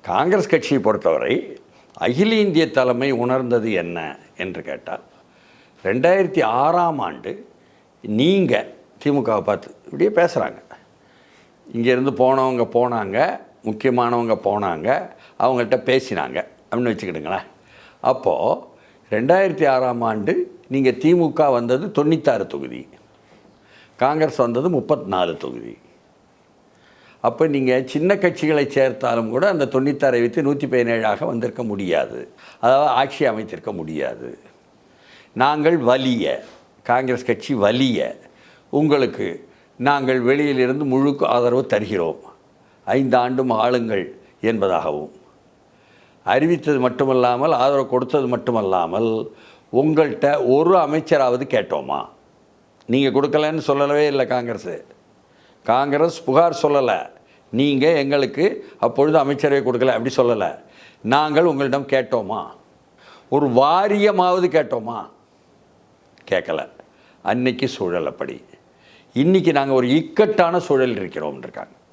காங்கிரஸ் கட்சியை பொறுத்தவரை அகில இந்திய தலைமை உணர்ந்தது என்ன என்று கேட்டால் 2006ஆம் ஆண்டு நீங்கள் திமுகவை பார்த்து இப்படியே பேசுகிறாங்க. இங்கேருந்து போனவங்க போனாங்க, முக்கியமானவங்க போனாங்க, அவங்கள்ட்ட பேசினாங்க அப்படின்னு வச்சுக்கிடுங்களேன். அப்போது 2006ஆம் ஆண்டு நீங்கள் திமுக வந்தது 96 தொகுதி, காங்கிரஸ் வந்தது 34 தொகுதி. அப்போ நீங்கள் சின்ன கட்சிகளை சேர்த்தாலும் கூட அந்த 96 வைத்து 117ஆக வந்திருக்க முடியாது, அதாவது ஆட்சி அமைத்திருக்க முடியாது. நாங்கள் வலிய, காங்கிரஸ் கட்சி வலிய உங்களுக்கு நாங்கள் வெளியிலிருந்து முழு ஆதரவு தருகிறோம், 5 ஆண்டும் ஆளுங்கள் என்பதாகவும் அறிவித்தது மட்டுமல்லாமல், ஆதரவு கொடுத்தது மட்டுமல்லாமல், உங்கள்கிட்ட ஒரு அமைச்சராவது கேட்டோமா? நீங்கள் கொடுக்கலன்னு சொல்லவே இல்லை. காங்கிரஸ் புகார் சொல்லலை, நீங்கள் எங்களுக்கு அப்பொழுது அமைச்சரவை கொடுக்கல அப்படி சொல்லலை. நாங்கள் உங்களிடம் கேட்டோமா? ஒரு வாரியமாவது கேட்டோமா? கேட்கலை. அன்னைக்கு சூழல் அப்படி. இன்றைக்கி நாங்கள் ஒரு இக்கட்டான சூழல் இருக்கிறோம் இருக்காங்க.